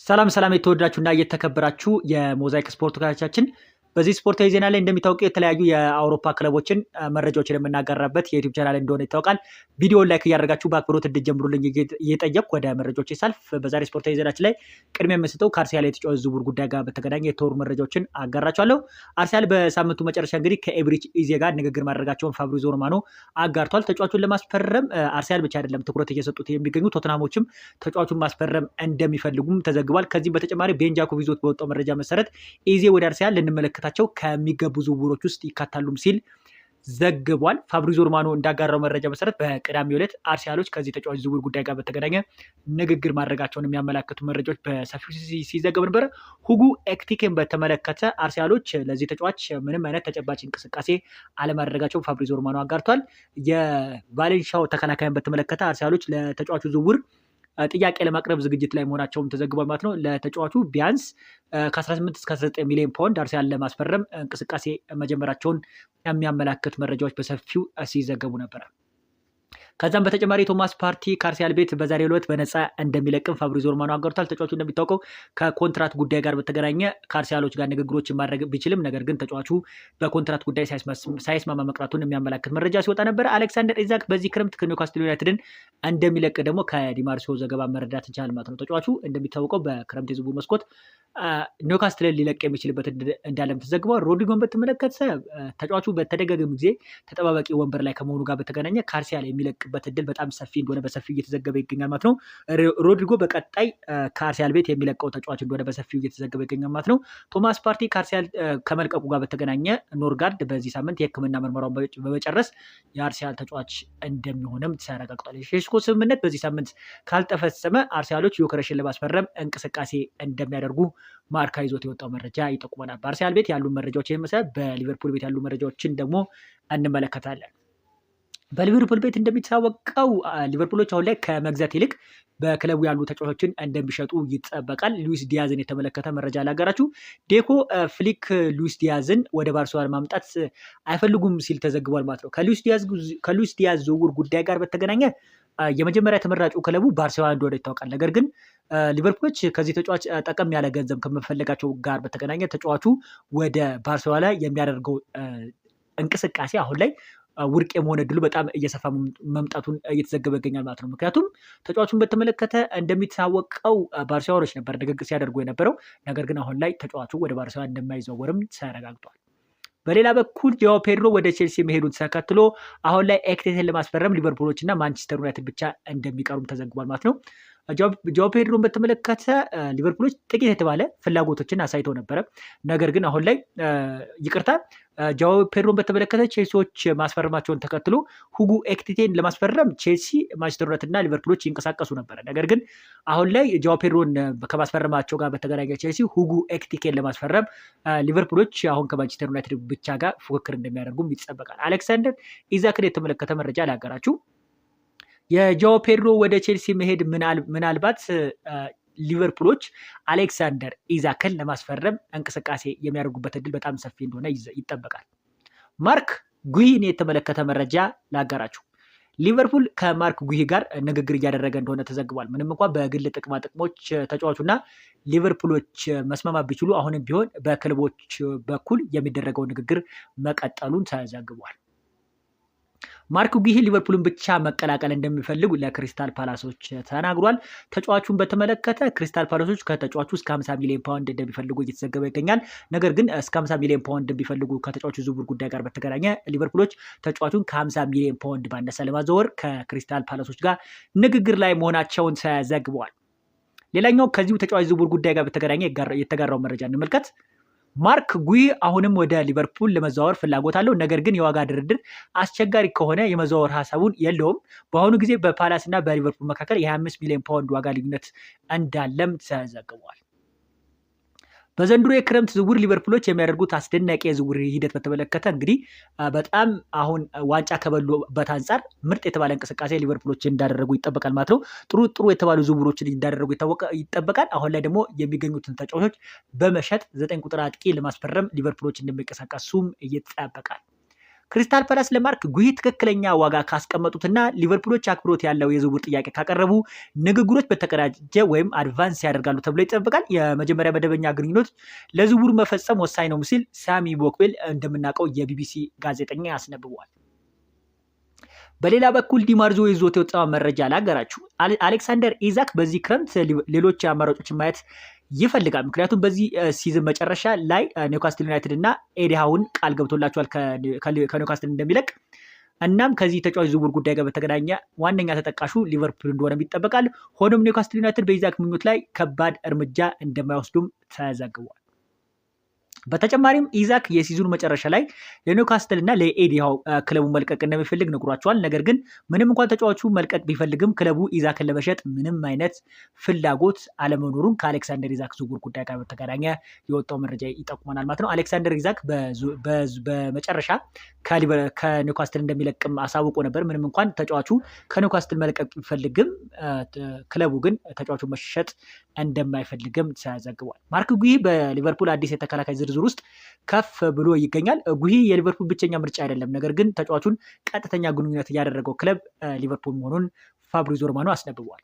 ሰላም የተወደዳችሁና እየተከበራችሁ የሞዛይክ ስፖርት ተከታታዮቻችን በዚህ ስፖርታዊ ዜና ላይ እንደሚታወቀው የተለያዩ የአውሮፓ ክለቦችን መረጃዎችን የምናጋራበት የዩቲዩብ ቻናል እንደሆነ ይታወቃል። ቪዲዮውን ላይክ እያደረጋችሁ በአክብሮት እንድትጀምሩልኝ እየጠየቅኩ ወደ መረጃዎች ሳልፍ በዛሬ ስፖርታዊ ዜናችን ላይ ቅድሚያ የምንሰጠው ከአርሰናል የተጫዋች ዝውውር ጉዳይ ጋር በተገናኘ የተወሩ መረጃዎችን አጋራችኋለሁ። አርሰናል በሳምንቱ መጨረሻ እንግዲህ ከኤብሪች ኢዜ ጋር ንግግር ማድረጋቸውን ፋብሪዚዮ ሮማኖ አጋርቷል። ተጫዋቹን ለማስፈረም አርሰናል ብቻ አይደለም ትኩረት እየሰጡት የሚገኙ ቶተንሃሞችም ተጫዋቹን ማስፈረም እንደሚፈልጉም ተዘግቧል። ከዚህም በተጨማሪ ቤን ጃኮብ ይዞት በወጣው መረጃ መሰረት ኢዜ ወደ አርሰናል ልንመለከታቸው ከሚገቡ ዝውውሮች ውስጥ ይካታሉም ሲል ዘግቧል። ፋብሪዚዮ ሮማኖ እንዳጋራው መረጃ መሰረት በቅዳሜው ዕለት አርሰናሎች ከዚህ ተጫዋች ዝውውር ጉዳይ ጋር በተገናኘ ንግግር ማድረጋቸውን የሚያመላክቱ መረጃዎች በሰፊው ሲዘገብ ነበረ። ሁጉ ኤኪቲኬን በተመለከተ አርሰናሎች ለዚህ ተጫዋች ምንም አይነት ተጨባጭ እንቅስቃሴ አለማድረጋቸውን ፋብሪዚዮ ሮማኖ አጋርቷል። የቫሌንሺያው ተከላካይን በተመለከተ አርሰናሎች ለተጫዋቹ ዝውውር ጥያቄ ለማቅረብ ዝግጅት ላይ መሆናቸውም ተዘግቧል ማለት ነው። ለተጫዋቹ ቢያንስ ከ18 እስከ 19 ሚሊዮን ፓውንድ አርሰናል ለማስፈረም እንቅስቃሴ መጀመራቸውን የሚያመላክት መረጃዎች በሰፊው ሲዘገቡ ነበር። ከዛም በተጨማሪ ቶማስ ፓርቲ ከአርሰናል ቤት በዛሬው ዕለት በነፃ እንደሚለቅም ፋብሪዚዮ ሮማኖ አጋርቷል። ተጫዋቹ እንደሚታወቀው ከኮንትራት ጉዳይ ጋር በተገናኘ ከአርሰናሎች ጋር ንግግሮችን ማድረግ ቢችልም ነገር ግን ተጫዋቹ በኮንትራት ጉዳይ ሳይስማማ መቅረቱን የሚያመላክት መረጃ ሲወጣ ነበር። አሌክሳንደር ኢዛክ በዚህ ክረምት ከኒውካስትል ዩናይትድን እንደሚለቅ ደግሞ ከዲማርሲዮ ዘገባ መረዳት እንችላለን ማለት ነው። ተጫዋቹ እንደሚታወቀው በክረምት የዝውውር መስኮት ኒውካስትልን ሊለቅ የሚችልበት እንዳለም ተዘግቧል። ሮድሪጎን በተመለከተ ተጫዋቹ በተደጋጋሚ ጊዜ ተጠባባቂ ወንበር ላይ ከመሆኑ ጋር በተገናኘ ከአርሰናል የሚለቅበት እድል በጣም ሰፊ እንደሆነ በሰፊው እየተዘገበ ይገኛል ማለት ነው። ሮድሪጎ በቀጣይ ከአርሰናል ቤት የሚለቀው ተጫዋች እንደሆነ በሰፊው እየተዘገበ ይገኛል ማለት ነው። ቶማስ ፓርቲ ከአርሰናል ከመልቀቁ ጋር በተገናኘ ኖርጋርድ በዚህ ሳምንት የሕክምና ምርመራውን በመጨረስ የአርሰናል ተጫዋች እንደሚሆንም ተረጋግጧል። የሼስኮ ስምምነት በዚህ ሳምንት ካልተፈጸመ አርሰናሎች ዮከረስን ለማስፈረም እንቅስቃሴ እንደሚያደርጉ ማርካ ይዞት የወጣው መረጃ ይጠቁመናል። በአርሰናል ቤት ያሉ መረጃዎች ይመስላል። በሊቨርፑል ቤት ያሉ መረጃዎችን ደግሞ እንመለከታለን። በሊቨርፑል ቤት እንደሚታወቀው ሊቨርፑሎች አሁን ላይ ከመግዛት ይልቅ በክለቡ ያሉ ተጫዋቾችን እንደሚሸጡ ይጠበቃል። ሉዊስ ዲያዝን የተመለከተ መረጃ ላጋራችሁ። ዴኮ ፍሊክ ሉዊስ ዲያዝን ወደ ባርሴሎና ማምጣት አይፈልጉም ሲል ተዘግቧል ማለት ነው። ከሉዊስ ዲያዝ ዝውውር ጉዳይ ጋር በተገናኘ የመጀመሪያ ተመራጩ ክለቡ ባርሴሎና እንደሆነ ይታወቃል። ነገር ግን ሊቨርፑሎች ከዚህ ተጫዋች ጠቀም ያለ ገንዘብ ከመፈለጋቸው ጋር በተገናኘ ተጫዋቹ ወደ ባርሴሎና የሚያደርገው እንቅስቃሴ አሁን ላይ ውድቅ የመሆን እድሉ በጣም እየሰፋ መምጣቱን እየተዘገበ ይገኛል ማለት ነው። ምክንያቱም ተጫዋቹን በተመለከተ እንደሚታወቀው ባርሴሎናዎች ነበር ንግግር ሲያደርጉ የነበረው። ነገር ግን አሁን ላይ ተጫዋቹ ወደ ባርሴሎና እንደማይዘወርም ተረጋግጧል። በሌላ በኩል ጆዋ ፔድሮ ወደ ቼልሲ መሄዱን ተከትሎ አሁን ላይ ኤኪቲኬን ለማስፈረም ሊቨርፑሎች እና ማንቸስተር ዩናይትድ ብቻ እንደሚቀሩም ተዘግቧል ማለት ነው። ጆዋ ፔድሮን በተመለከተ ሊቨርፑሎች ጥቂት የተባለ ፍላጎቶችን አሳይተው ነበረ። ነገር ግን አሁን ላይ ጆዋ ፔድሮን በተመለከተ ቼልሲዎች ማስፈረማቸውን ተከትሎ ሁጉ ኤኪቲኬን ለማስፈረም ቼልሲ፣ ማንቸስተር ዩናይትድ እና ሊቨርፑሎች ይንቀሳቀሱ ነበረ። ነገር ግን አሁን ላይ ጆዋ ፔድሮን ከማስፈረማቸው ጋር በተገናኘ ቼልሲ ሁጉ ኤኪቲኬን ለማስፈረም ሊቨርፑሎች አሁን ከማንቸስተር ዩናይትድ ብቻ ጋር ፉክክር እንደሚያደርጉም ይጠበቃል። አሌክሳንደር ኢዛክን የተመለከተ መረጃ ላጋራችሁ። የጆዋ ፔድሮ ወደ ቼልሲ መሄድ ምናልባት ሊቨርፑሎች አሌክሳንደር ኢዛክን ለማስፈረም እንቅስቃሴ የሚያደርጉበት እድል በጣም ሰፊ እንደሆነ ይጠበቃል። ማርክ ጉሂን የተመለከተ መረጃ ላጋራችሁ። ሊቨርፑል ከማርክ ጉሂ ጋር ንግግር እያደረገ እንደሆነ ተዘግቧል። ምንም እንኳን በግል ጥቅማ ጥቅሞች ተጫዋቹና ሊቨርፑሎች መስማማት ቢችሉ አሁንም ቢሆን በክለቦች በኩል የሚደረገው ንግግር መቀጠሉን ተዘግቧል። ማርክ ጉሂ ሊቨርፑልን ብቻ መቀላቀል እንደሚፈልጉ ለክሪስታል ፓላሶች ተናግሯል። ተጫዋቹን በተመለከተ ክሪስታል ፓላሶች ከተጫዋቹ እስከ 50 ሚሊዮን ፓውንድ እንደሚፈልጉ እየተዘገበ ይገኛል። ነገር ግን እስከ 50 ሚሊዮን ፓውንድ እንደሚፈልጉ ከተጫዋቹ ዝውውር ጉዳይ ጋር በተገናኘ ሊቨርፑሎች ተጫዋቹን ከ50 ሚሊዮን ፓውንድ ባነሰ ለማዘወር ከክሪስታል ፓላሶች ጋር ንግግር ላይ መሆናቸውን ተዘግቧል። ሌላኛው ከዚሁ ተጫዋች ዝውውር ጉዳይ ጋር በተገናኘ የተጋራው መረጃ እንመልከት። ማርክ ጉሂ አሁንም ወደ ሊቨርፑል ለመዘዋወር ፍላጎት አለው። ነገር ግን የዋጋ ድርድር አስቸጋሪ ከሆነ የመዘዋወር ሀሳቡን የለውም። በአሁኑ ጊዜ በፓላስ እና በሊቨርፑል መካከል የ25 ሚሊዮን ፓውንድ ዋጋ ልዩነት እንዳለም ተዘግቧል። በዘንድሮ የክረምት ዝውውር ሊቨርፑሎች የሚያደርጉት አስደናቂ የዝውውር ሂደት በተመለከተ እንግዲህ በጣም አሁን ዋንጫ ከበሉበት አንጻር ምርጥ የተባለ እንቅስቃሴ ሊቨርፑሎች እንዳደረጉ ይጠበቃል ማለት ነው። ጥሩ የተባሉ ዝውውሮችን እንዳደረጉ ይጠበቃል። አሁን ላይ ደግሞ የሚገኙትን ተጫዋቾች በመሸጥ 9 ቁጥር አጥቂ ለማስፈረም ሊቨርፑሎች እንደሚንቀሳቀሱም ይጠበቃል። ክሪስታል ፓላስ ለማርክ ጉሂ ትክክለኛ ዋጋ ካስቀመጡትና ሊቨርፑሎች አክብሮት ያለው የዝውውር ጥያቄ ካቀረቡ ንግግሮች በተቀዳጀ ወይም አድቫንስ ያደርጋሉ ተብሎ ይጠበቃል። የመጀመሪያ መደበኛ ግንኙነት ለዝውውሩ መፈጸም ወሳኝ ነው ሲል ሳሚ ቦክቤል እንደምናውቀው የቢቢሲ ጋዜጠኛ ያስነብቧል። በሌላ በኩል ዲማርዞ ይዞት የወጣው መረጃ ላገራችሁ። አሌክሳንደር ኢዛክ በዚህ ክረምት ሌሎች አማራጮችን ማየት ይፈልጋል። ምክንያቱም በዚህ ሲዝን መጨረሻ ላይ ኒውካስትል ዩናይትድ እና ኤዲሃውን ቃል ገብቶላቸዋል ከኒውካስትል እንደሚለቅ። እናም ከዚህ ተጫዋች ዝውውር ጉዳይ ጋር በተገናኘ ዋነኛ ተጠቃሹ ሊቨርፑል እንደሆነ ይጠበቃል። ሆኖም ኒውካስትል ዩናይትድ በኢዛክ ምኞት ላይ ከባድ እርምጃ እንደማይወስዱም ተዘግቧል። በተጨማሪም ኢዛክ የሲዝኑ መጨረሻ ላይ ለኒውካስትል እና ለኤዲሃው ክለቡ መልቀቅ እንደሚፈልግ ነግሯቸዋል። ነገር ግን ምንም እንኳን ተጫዋቹ መልቀቅ ቢፈልግም ክለቡ ኢዛክን ለመሸጥ ምንም አይነት ፍላጎት አለመኖሩን ከአሌክሳንደር ኢዛክ ዝውውር ጉዳይ ጋር በተገናኘ የወጣው መረጃ ይጠቁመናል ማለት ነው። አሌክሳንደር ኢዛክ በመጨረሻ ከኒውካስትል እንደሚለቅም አሳውቆ ነበር። ምንም እንኳን ተጫዋቹ ከኒውካስትል መልቀቅ ቢፈልግም ክለቡ ግን ተጫዋቹ መሸጥ እንደማይፈልግም ተዘግቧል። ማርክ ጉሂ በሊቨርፑል አዲስ የተከላካይ ዝርዝር ውስጥ ከፍ ብሎ ይገኛል። ጉሂ የሊቨርፑል ብቸኛ ምርጫ አይደለም። ነገር ግን ተጫዋቹን ቀጥተኛ ግንኙነት ያደረገው ክለብ ሊቨርፑል መሆኑን ፋብሪዞ ሮማኖ አስነብቧል።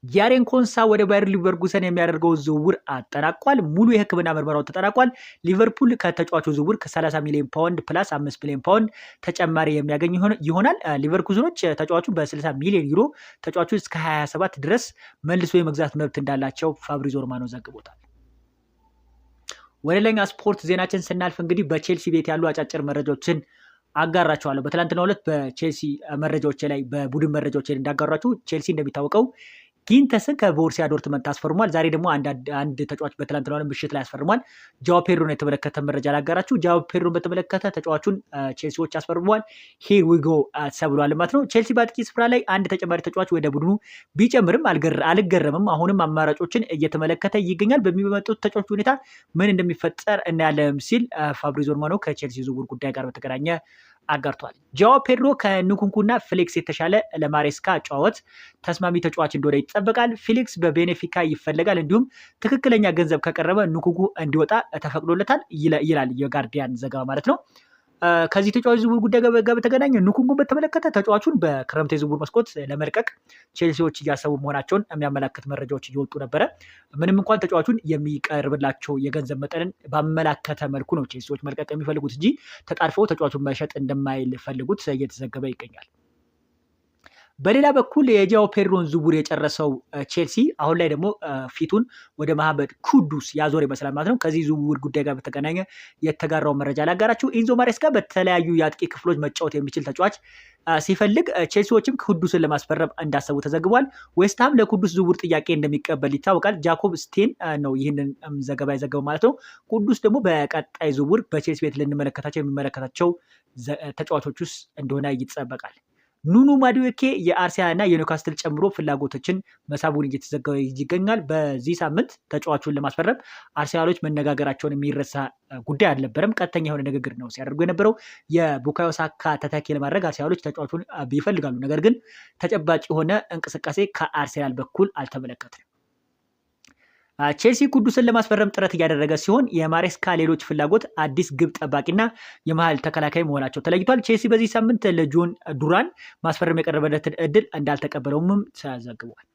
ያሬን ኮንሳ ወደ ባየር ሊቨርኩሰን የሚያደርገው ዝውውር አጠናቋል። ሙሉ የሕክምና ምርመራው ተጠናቋል። ሊቨርፑል ከተጫዋቹ ዝውውር ከ30 ሚሊዮን ፓውንድ ፕላስ 5 ሚሊዮን ፓውንድ ተጨማሪ የሚያገኝ ይሆናል። ሊቨርኩሰኖች ተጫዋቹ በ60 ሚሊዮን ዩሮ ተጫዋቹ እስከ 27 ድረስ መልሶ የመግዛት መብት እንዳላቸው ፋብሪዞ ሮማኖ ዘግቦታል። ወደ ሌላኛ ስፖርት ዜናችን ስናልፍ እንግዲህ በቼልሲ ቤት ያሉ አጫጭር መረጃዎችን አጋራቸዋለሁ። በትላንትናው ዕለት በቼልሲ መረጃዎች ላይ በቡድን መረጃዎች ላይ እንዳጋራችሁ ቼልሲ እንደሚታወቀው ጊንተስን ከቦሩሲያ ዶርትመንድ አስፈርሟል። ዛሬ ደግሞ አንድ ተጫዋች በትላንትናው ምሽት ላይ አስፈርሟል። ጃኦ ፔድሮን የተመለከተ መረጃ ላጋራችሁ። ጃኦ ፔድሮን በተመለከተ ተጫዋቹን ቼልሲዎች አስፈርሟል። ሂር ዊ ጎ ተብሏል ማለት ነው። ቼልሲ በአጥቂ ስፍራ ላይ አንድ ተጨማሪ ተጫዋች ወደ ቡድኑ ቢጨምርም አልገረምም። አሁንም አማራጮችን እየተመለከተ ይገኛል። በሚመጡት ተጫዋች ሁኔታ ምን እንደሚፈጠር እናያለን ሲል ፋብሪዞ ሮማኖ ከቼልሲ ዝውውር ጉዳይ ጋር በተገናኘ አጋርቷል። ጃኦ ፔድሮ ከንኩንኩና ፍሌክስ የተሻለ ለማሬስካ ጨዋወት ተስማሚ ተጫዋች እንደሆነ ይጠበቃል። ፊሊክስ በቤኔፊካ ይፈለጋል። እንዲሁም ትክክለኛ ገንዘብ ከቀረበ ንኩንኩ እንዲወጣ ተፈቅዶለታል ይላል የጋርዲያን ዘገባ ማለት ነው። ከዚህ ተጫዋች ዝውውር ጉዳይ ጋር በተገናኘ ንኩንኩን በተመለከተ ተጫዋቹን በክረምት የዝውውር መስኮት ለመልቀቅ ቼልሲዎች እያሰቡ መሆናቸውን የሚያመላክት መረጃዎች እየወጡ ነበረ። ምንም እንኳን ተጫዋቹን የሚቀርብላቸው የገንዘብ መጠንን ባመላከተ መልኩ ነው ቼልሲዎች መልቀቅ የሚፈልጉት እንጂ ተጣድፈው ተጫዋቹን መሸጥ እንደማይፈልጉት እየተዘገበ ይገኛል። በሌላ በኩል የጃኦ ፔድሮን ዝውውር የጨረሰው ቼልሲ አሁን ላይ ደግሞ ፊቱን ወደ መሐመድ ኩዱስ ያዞር ይመስላል ማለት ነው። ከዚህ ዝውውር ጉዳይ ጋር በተገናኘ የተጋራው መረጃ ላጋራችሁ። ኢንዞ ማሬስካ በተለያዩ የአጥቂ ክፍሎች መጫወት የሚችል ተጫዋች ሲፈልግ ቼልሲዎችም ኩዱስን ለማስፈረም እንዳሰቡ ተዘግቧል። ዌስትሃም ለኩዱስ ዝውውር ጥያቄ እንደሚቀበል ይታወቃል። ጃኮብ ስቴን ነው ይህንን ዘገባ የዘገበው ማለት ነው። ኩዱስ ደግሞ በቀጣይ ዝውውር በቼልሲ ቤት ልንመለከታቸው የሚመለከታቸው ተጫዋቾች ውስጥ እንደሆነ ይጠበቃል። ኑኑ ማዱዌኬ የአርሰናል እና የኒውካስትል ጨምሮ ፍላጎቶችን መሳቡን እየተዘገበ ይገኛል። በዚህ ሳምንት ተጫዋቹን ለማስፈረም አርሰናሎች መነጋገራቸውን የሚረሳ ጉዳይ አልነበረም። ቀጥተኛ የሆነ ንግግር ነው ሲያደርጉ የነበረው። የቡካዮ ሳካ ተተኪ ለማድረግ አርሰናሎች ተጫዋቹን ይፈልጋሉ። ነገር ግን ተጨባጭ የሆነ እንቅስቃሴ ከአርሰናል በኩል አልተመለከትንም። ቼልሲ ኩዱስን ለማስፈረም ጥረት እያደረገ ሲሆን የማሬስካ ሌሎች ፍላጎት አዲስ ግብ ጠባቂና የመሃል ተከላካይ መሆናቸው ተለይቷል። ቼልሲ በዚህ ሳምንት ለጆን ዱራን ማስፈረም የቀረበለትን እድል እንዳልተቀበለውም ተዘግቧል።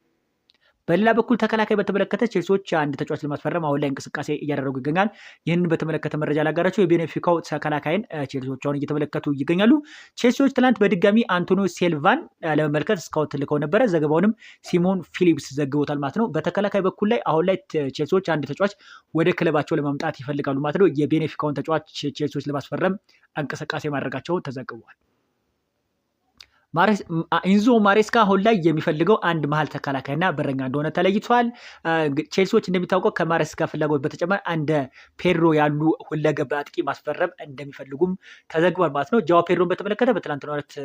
በሌላ በኩል ተከላካይ በተመለከተ ቼልሲዎች አንድ ተጫዋች ለማስፈረም አሁን ላይ እንቅስቃሴ እያደረጉ ይገኛል። ይህንን በተመለከተ መረጃ ላጋራቸው። የቤኔፊካው ተከላካይን ቼልሲዎች አሁን እየተመለከቱ ይገኛሉ። ቼልሲዎች ትናንት በድጋሚ አንቶኒዮ ሲልቫን ለመመልከት ስካውት ልከው ነበረ። ዘገባውንም ሲሞን ፊሊፕስ ዘግቦታል ማለት ነው። በተከላካይ በኩል ላይ አሁን ላይ ቼልሲዎች አንድ ተጫዋች ወደ ክለባቸው ለማምጣት ይፈልጋሉ ማለት ነው። የቤኔፊካውን ተጫዋች ቼልሲዎች ለማስፈረም እንቅስቃሴ ማድረጋቸው ተዘግቧል። ኢንዞ ማሬስካ አሁን ላይ የሚፈልገው አንድ መሀል ተከላካይና በረኛ እንደሆነ ተለይቷል። ቼልሲዎች እንደሚታወቀው ከማሬስካ ፍላጎት በተጨማሪ እንደ ፔድሮ ያሉ ሁለገብ አጥቂ ማስፈረም እንደሚፈልጉም ተዘግቧል ማለት ነው። ጃኦ ፔድሮን በተመለከተ በትናንትናው ዕለት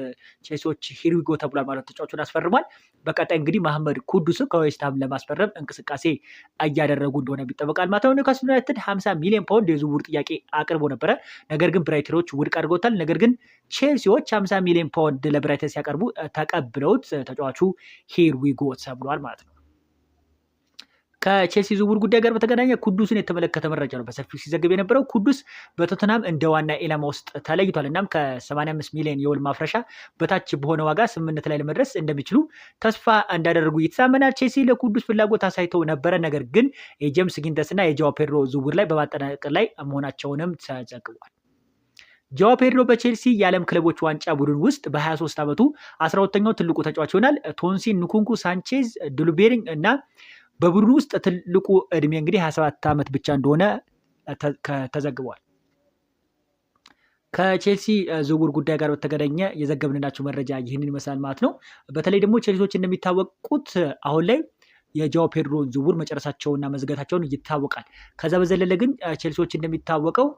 ቼልሲዎች ሂር ዊ ጎ ተብሏል ማለት ተጫዋቹን አስፈርሟል። በቀጣይ እንግዲህ መሐመድ ኩዱስን ከዌስትሃም ለማስፈረም እንቅስቃሴ እያደረጉ እንደሆነ ይጠበቃል ማለት ነው። ኒውካስል ዩናይትድ 50 ሚሊዮን ፓውንድ የዝውውር ጥያቄ አቅርቦ ነበረ። ነገር ግን ብራይተኖች ውድቅ አድርገውታል። ነገር ግን ቼልሲዎች 50 ሚሊዮን ፓውንድ ለብራይተን ሲያቀርቡ ተቀብለውት ተጫዋቹ ሂር ዊ ጎ ተብሏል ማለት ነው። ከቼልሲ ዝውውር ጉዳይ ጋር በተገናኘ ኩዱስን የተመለከተ መረጃ ነው በሰፊው ሲዘግብ የነበረው። ኩዱስ በቶተናም እንደ ዋና ኢላማ ውስጥ ተለይቷል። እናም ከ85 ሚሊዮን የውል ማፍረሻ በታች በሆነ ዋጋ ስምምነት ላይ ለመድረስ እንደሚችሉ ተስፋ እንዳደረጉ ይታመናል። ቼልሲ ለኩዱስ ፍላጎት አሳይተው ነበረ። ነገር ግን የጄምስ ጊንተስ እና የጃዋ ፔድሮ ዝውውር ላይ በማጠናቀቅ ላይ መሆናቸውንም ተዘግቧል። ጃዋ ፔድሮ በቼልሲ የዓለም ክለቦች ዋንጫ ቡድን ውስጥ በ23 ዓመቱ 12ኛው ትልቁ ተጫዋች ይሆናል። ቶንሲን፣ ንኩንኩ፣ ሳንቼዝ፣ ዱሉቤሪንግ እና በቡድኑ ውስጥ ትልቁ እድሜ እንግዲህ 27 ዓመት ብቻ እንደሆነ ተዘግቧል። ከቼልሲ ዝውውር ጉዳይ ጋር በተገናኘ የዘገብንላችሁ መረጃ ይህንን ይመስላል ማለት ነው። በተለይ ደግሞ ቼልሲዎች እንደሚታወቁት አሁን ላይ የጃዋ ፔድሮ ዝውውር መጨረሳቸውና መዝጋታቸውን ይታወቃል። ከዛ በዘለለ ግን ቼልሲዎች እንደሚታወቀው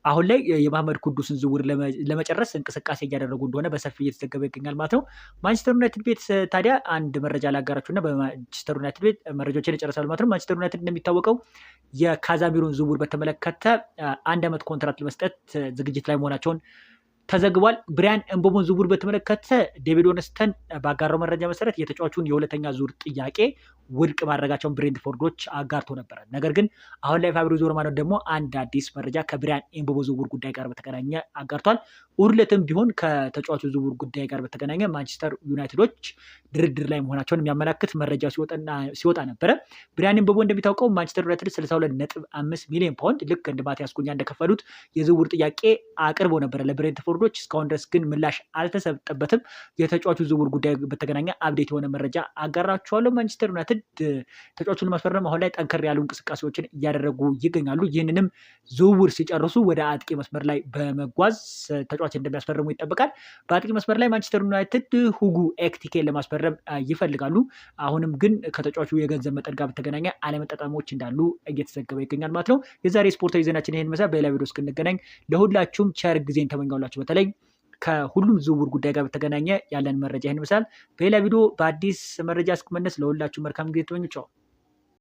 አሁን ላይ የመሐመድ ኩዱስን ዝውውር ለመጨረስ እንቅስቃሴ እያደረጉ እንደሆነ በሰፊ እየተዘገበ ይገኛል ማለት ነው። ማንቸስተር ዩናይትድ ቤት ታዲያ አንድ መረጃ ላጋራችሁና በማንቸስተር ዩናይትድ ቤት መረጃዎችን ይጨርሳሉ ማለት ነው። ማንቸስተር ዩናይትድ እንደሚታወቀው የካዛሚሮን ዝውውር በተመለከተ 1 ዓመት ኮንትራት ለመስጠት ዝግጅት ላይ መሆናቸውን ተዘግቧል። ብሪያን ኤምቦሞን ዝውውር በተመለከተ ዴቪድ ኦርንስተን ባጋራው መረጃ መሰረት የተጫዋቹን የሁለተኛ ዙር ጥያቄ ውድቅ ማድረጋቸውን ብሬንትፎርዶች አጋርቶ ነበረ። ነገር ግን አሁን ላይ ፋብሪዚዮ ሮማኖ ደግሞ አንድ አዲስ መረጃ ከብሪያን ኤምቦሞ ዝውውር ጉዳይ ጋር በተገናኘ አጋርቷል። ሁለትም ቢሆን ከተጫዋቹ ዝውውር ጉዳይ ጋር በተገናኘ ማንቸስተር ዩናይትዶች ድርድር ላይ መሆናቸውን የሚያመላክት መረጃ ሲወጣ ነበረ። ብሪያን ኤምቦሞ እንደሚታወቀው ማንቸስተር ዩናይትድ 62.5 ሚሊዮን ፓውንድ ልክ እንደ ማቲያስ ኩኛ እንደከፈሉት የዝውውር ጥያቄ አቅርቦ ነበረ ለብሬንትፎርዶች። እስካሁን ድረስ ግን ምላሽ አልተሰጠበትም። የተጫዋቹ ዝውውር ጉዳይ በተገናኘ አፕዴት የሆነ መረጃ አጋራችኋለሁ። ማንቸስተር ዩናይትድ ተጫዋቹን ለማስፈረም አሁን ላይ ጠንከር ያሉ እንቅስቃሴዎችን እያደረጉ ይገኛሉ። ይህንንም ዝውውር ሲጨርሱ ወደ አጥቂ መስመር ላይ በመጓዝ ተጫዋች እንደሚያስፈርሙ ይጠበቃል። በአጥቂ መስመር ላይ ማንቸስተር ዩናይትድ ሁጉ ኤክቲኬን ለማስፈረም ይፈልጋሉ። አሁንም ግን ከተጫዋቹ የገንዘብ መጠን ጋር በተገናኘ አለመጣጣሞች እንዳሉ እየተዘገበ ይገኛል ማለት ነው። የዛሬ ስፖርታዊ ዜናችን ይህን መሰል። በሌላ ቪዲዮ እስክንገናኝ ለሁላችሁም ቸር ጊዜን ተመኛላችሁ። በተለይ ከሁሉም ዝውውር ጉዳይ ጋር በተገናኘ ያለን መረጃ ይህን ይመስላል። በሌላ ቪዲዮ በአዲስ መረጃ እስክመለስ ለሁላችሁ መልካም ጊዜ ተመኙ። ቻው።